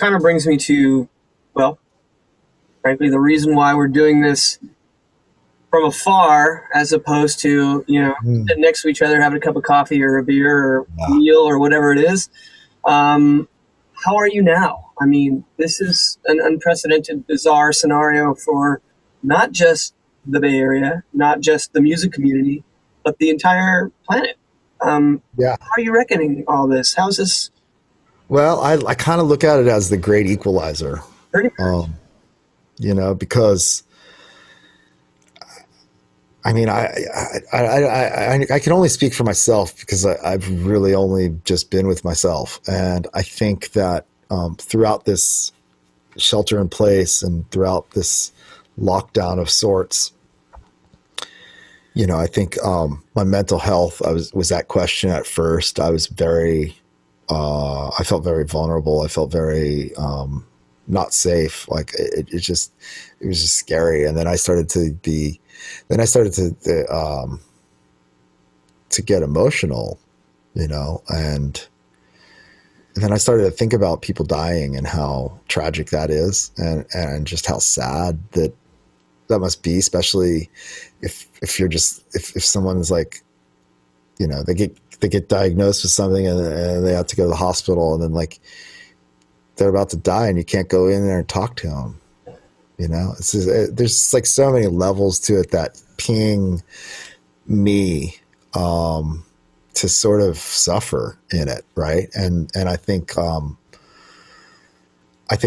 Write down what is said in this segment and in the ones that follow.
kind of brings me to, well, frankly, the reason why we're doing this from afar, as opposed to, Mm, sitting next to each other, having a cup of coffee or a beer or a yeah. meal or whatever it is. Um, how are you now? I mean, this is an unprecedented, bizarre scenario for not just the Bay Area, not just the music community, but the entire planet. Yeah. How are you reckoning all this? How's this Well, I kind of look at it as the great equalizer, pretty um, because I mean, I can only speak for myself because I've really only just been with myself. And I think that throughout this shelter in place and throughout this lockdown of sorts, I think my mental health was at question at first. I felt very vulnerable. I felt very not safe. Like it was just scary. And then I started to get emotional, and then I started to think about people dying and how tragic that is, and just how sad that must be, especially if someone is like, they get diagnosed with something and they have to go to the hospital, and then like they're about to die and you can't go in there and talk to them. There's like so many levels to it that ping me to sort of suffer in it, right? And I think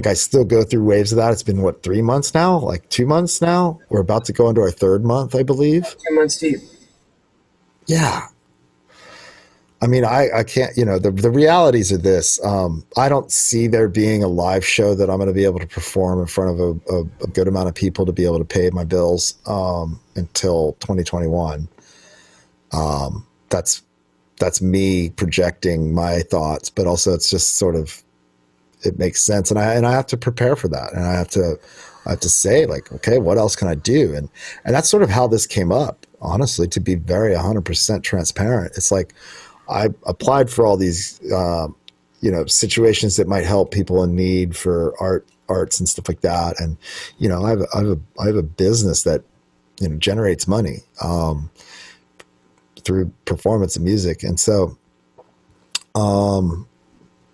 I still go through waves of that. It's been what, 3 months now, like 2 months now. We're about to go into our third month, I believe. 2 months deep? Yeah. I mean, I can't, the realities of this. I don't see there being a live show that I'm going to be able to perform in front of a good amount of people to be able to pay my bills until 2021. That's me projecting my thoughts, but also it's just sort of, it makes sense. And I have to prepare for that. And I have to say, like, okay, what else can I do? And that's sort of how this came up, honestly, to be very 100% transparent. It's like, I applied for all these, situations that might help people in need for arts and stuff like that. And, I have a business that, generates money, through performance and music. And so,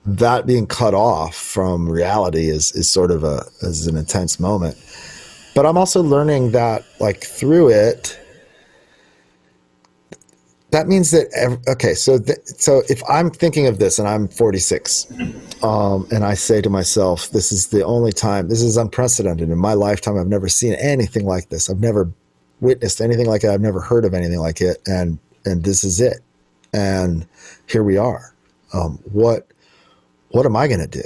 that being cut off from reality is sort of is an intense moment. But I'm also learning that, like, through it, that means that so if I'm thinking of this and I'm 46, and I say to myself, this is the only time, this is unprecedented in my lifetime. I've never seen anything like this. I've never witnessed anything like it. I've never heard of anything like it. And this is it. And here we are. What am I going to do?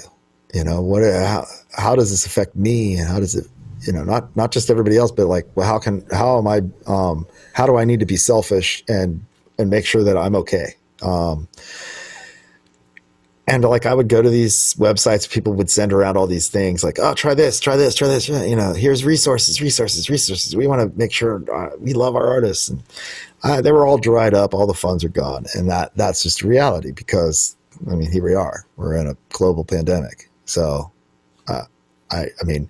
How does this affect me? And how does it, not just everybody else, but like, well, how do I need to be selfish and make sure that I'm okay? And like, I would go to these websites, people would send around all these things like, oh, try this. Here's resources. We want to make sure we love our artists. And they were all dried up. All the funds are gone. And that's just reality because, I mean, here we are. We're in a global pandemic. So, I mean,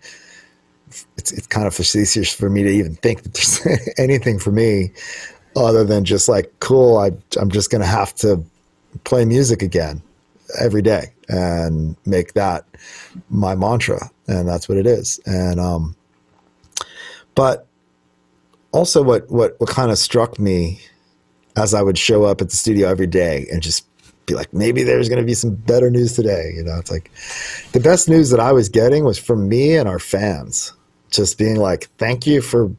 it's kind of facetious for me to even think that there's anything for me other than just like, cool, I'm just going to have to play music again every day and make that my mantra. And that's what it is. And, but also what kind of struck me as I would show up at the studio every day and just be like, maybe there's going to be some better news today. It's like the best news that I was getting was from me and our fans just being like, thank you for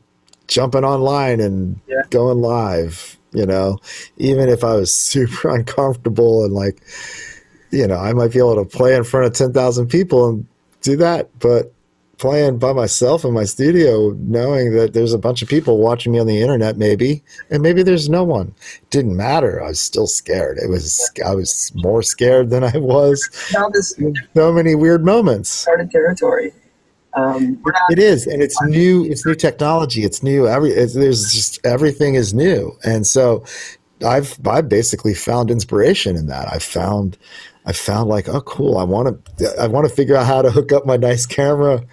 jumping online and going live, even if I was super uncomfortable and like, I might be able to play in front of 10,000 people and do that, but playing by myself in my studio, knowing that there's a bunch of people watching me on the internet, maybe, and maybe there's no one. It didn't matter. I was still scared. I was more scared than I was. Now this So many weird moments. started territory. It is, and it's new. It's new technology. It's new. There's just everything is new, and so I've basically found inspiration in that. I found I found like, oh, cool. I want to figure out how to hook up my nice camera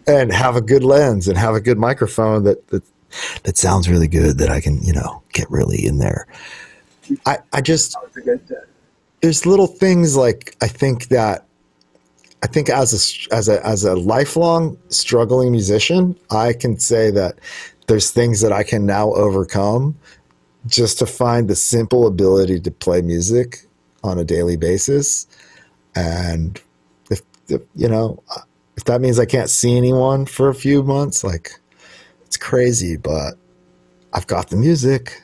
and have a good lens and have a good microphone that sounds really good, that I can, get really in there. I just, That was a good there's little things like, I think as a lifelong struggling musician, I can say that there's things that I can now overcome just to find the simple ability to play music on a daily basis. And if that means I can't see anyone for a few months, like, it's crazy, but I've got the music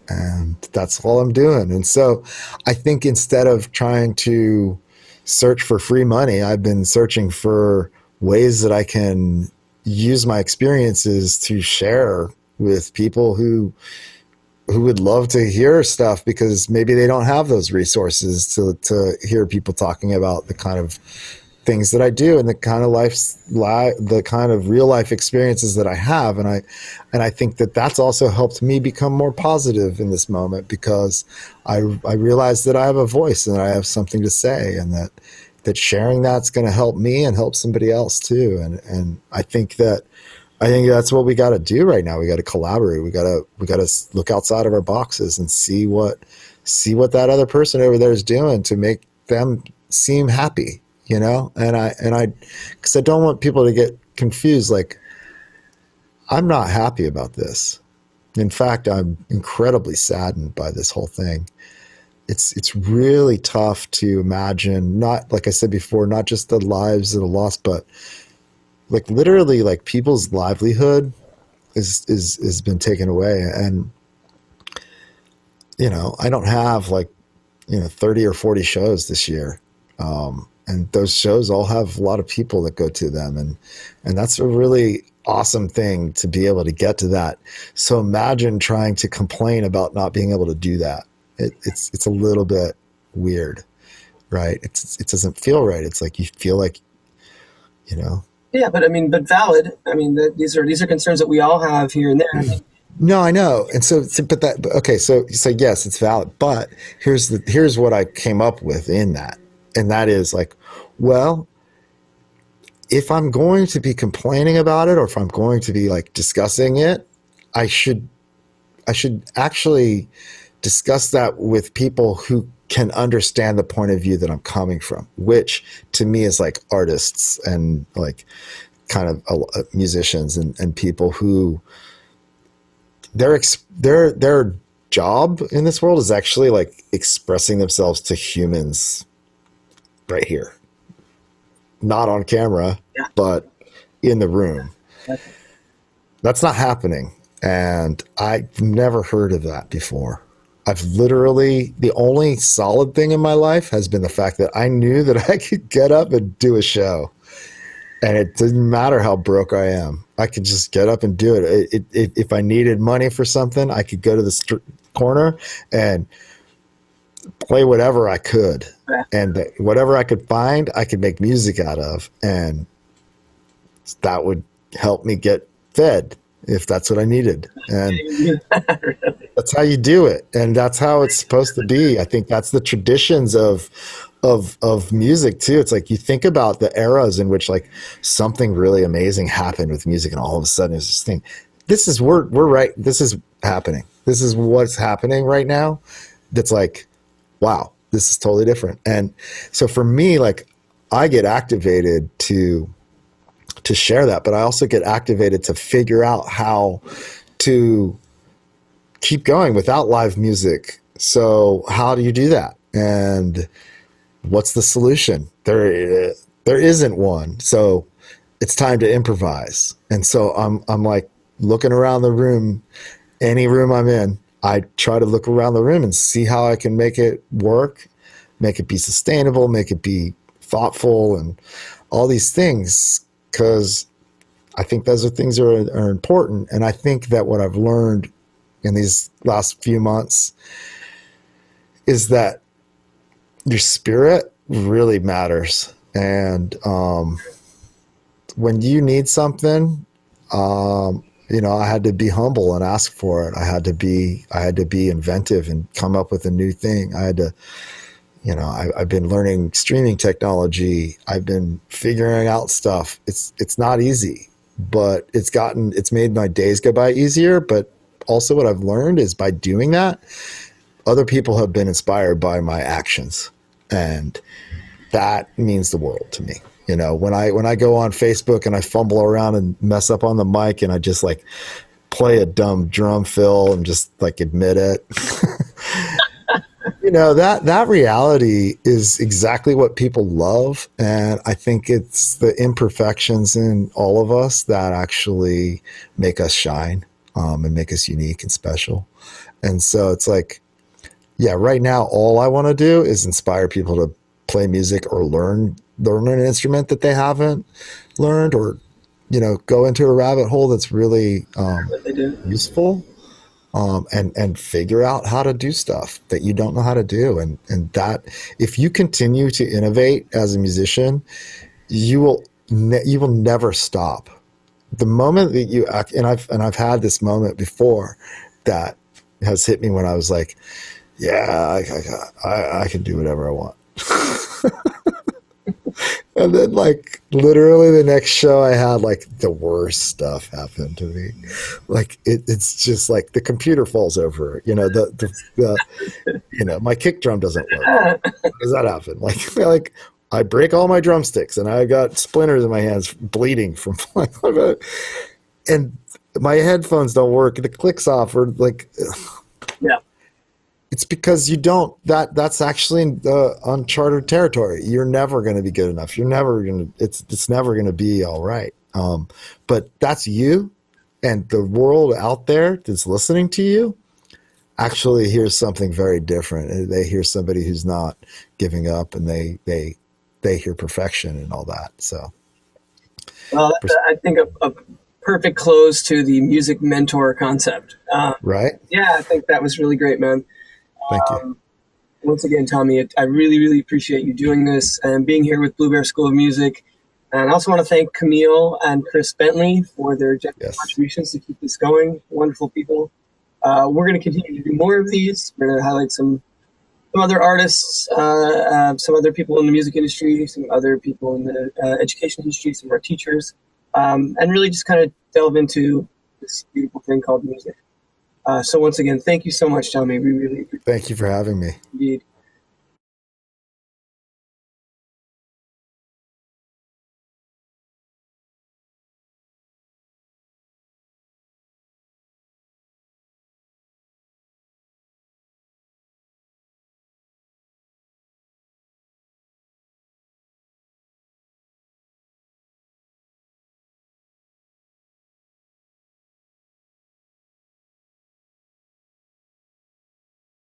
and that's all I'm doing. And so I think instead of trying to search for free money, I've been searching for ways that I can use my experiences to share with people who would love to hear stuff, because maybe they don't have those resources to hear people talking about the kind of things that I do and the kind of real life experiences that I have. And I think that that's also helped me become more positive in this moment, because I realize that I have a voice and I have something to say, and that sharing that's going to help me and help somebody else too. And I think that's what we got to do right now. We got to collaborate. We got to look outside of our boxes and see what that other person over there is doing to make them seem happy, and because I don't want people to get confused. Like, I'm not happy about this. In fact, I'm incredibly saddened by this whole thing. It's really tough to imagine, not, like I said before, not just the lives that are lost, but like literally like people's livelihood is been taken away. And, I don't have 30 or 40 shows this year. And those shows all have a lot of people that go to them. And that's a really awesome thing to be able to get to that. So imagine trying to complain about not being able to do that. It's a little bit weird, right? It doesn't feel right. It's like, you feel like, Yeah, but valid. These are concerns that we all have here and there. No, I know. And so yes, it's valid. But here's what I came up with in that. And that is like, well, if I'm going to be complaining about it, or if I'm going to be like discussing it, I should actually discuss that with people who can understand the point of view that I'm coming from, which to me is like artists and like kind of musicians and people who their job in this world is actually like expressing themselves to humans right here, not on camera, but in the room. That's not happening. And I've never heard of that before. I've literally, the only solid thing in my life has been the fact that I knew that I could get up and do a show. And it didn't matter how broke I am. I could just get up and do it. If I needed money for something, I could go to the corner and play whatever I could. And whatever I could find, I could make music out of. And that would help me get fed if that's what I needed. And that's how you do it. And that's how it's supposed to be. I think that's the traditions of music too. It's like, you think about the eras in which like something really amazing happened with music, and all of a sudden it's this thing. We're right. This is happening. This is what's happening right now. That's like, wow, this is totally different. And so for me, like, I get activated to share that, but I also get activated to figure out how to keep going without live music. So how do you do that? And what's the solution? There isn't one. So it's time to improvise. And so I'm like looking around the room, any room I'm in, I try to look around the room and see how I can make it work, make it be sustainable, make it be thoughtful, and all these things. Because I think those are things that are important. And I think that what I've learned in these last few months is that your spirit really matters. And when you need something, I had to be humble and ask for it. I had to be inventive and come up with a new thing. I had to, I've been learning streaming technology. I've been figuring out stuff. It's not easy, but it's made my days go by easier. But also what I've learned is by doing that, other people have been inspired by my actions. And that means the world to me. When I go on Facebook and I fumble around and mess up on the mic and I just like play a dumb drum fill and just like admit it. That reality is exactly what people love. And I think it's the imperfections in all of us that actually make us shine, and make us unique and special. And so it's like, yeah, right now, all I want to do is inspire people to play music or learn an instrument that they haven't learned, or, go into a rabbit hole that's really What they do. useful. And figure out how to do stuff that you don't know how to do. And that if you continue to innovate as a musician, you will never stop. The moment that you act, and I've had this moment before that has hit me when I was like, yeah, I can do whatever I want. And then like literally the next show I had, like the worst stuff happened to me. Like it's just like the computer falls over, my kick drum doesn't work. How does that happen? Like I break all my drumsticks and I got splinters in my hands bleeding from flying. And my headphones don't work. The click's off, or like, Yeah. It's because that's actually uncharted territory. You're never going to be good enough. It's never going to be all right. But that's you, and the world out there that's listening to you actually hears something very different. They hear somebody who's not giving up, and they hear perfection and all that. So, well, that's, I think a perfect close to the music mentor concept. Right? Yeah, I think that was really great, man. Thank you. Once again, Tommy, I really, really appreciate you doing this and being here with Blue Bear School of Music. And I also want to thank Camille and Chris Bentley for their generous contributions to keep this going. Wonderful people. We're going to continue to do more of these. We're going to highlight some other artists, some other people in the music industry, some other people in the education industry, some of our teachers, and really just kind of delve into this beautiful thing called music. So once again, thank you so much, Tommy. We really appreciate it. Thank you for having me. Indeed.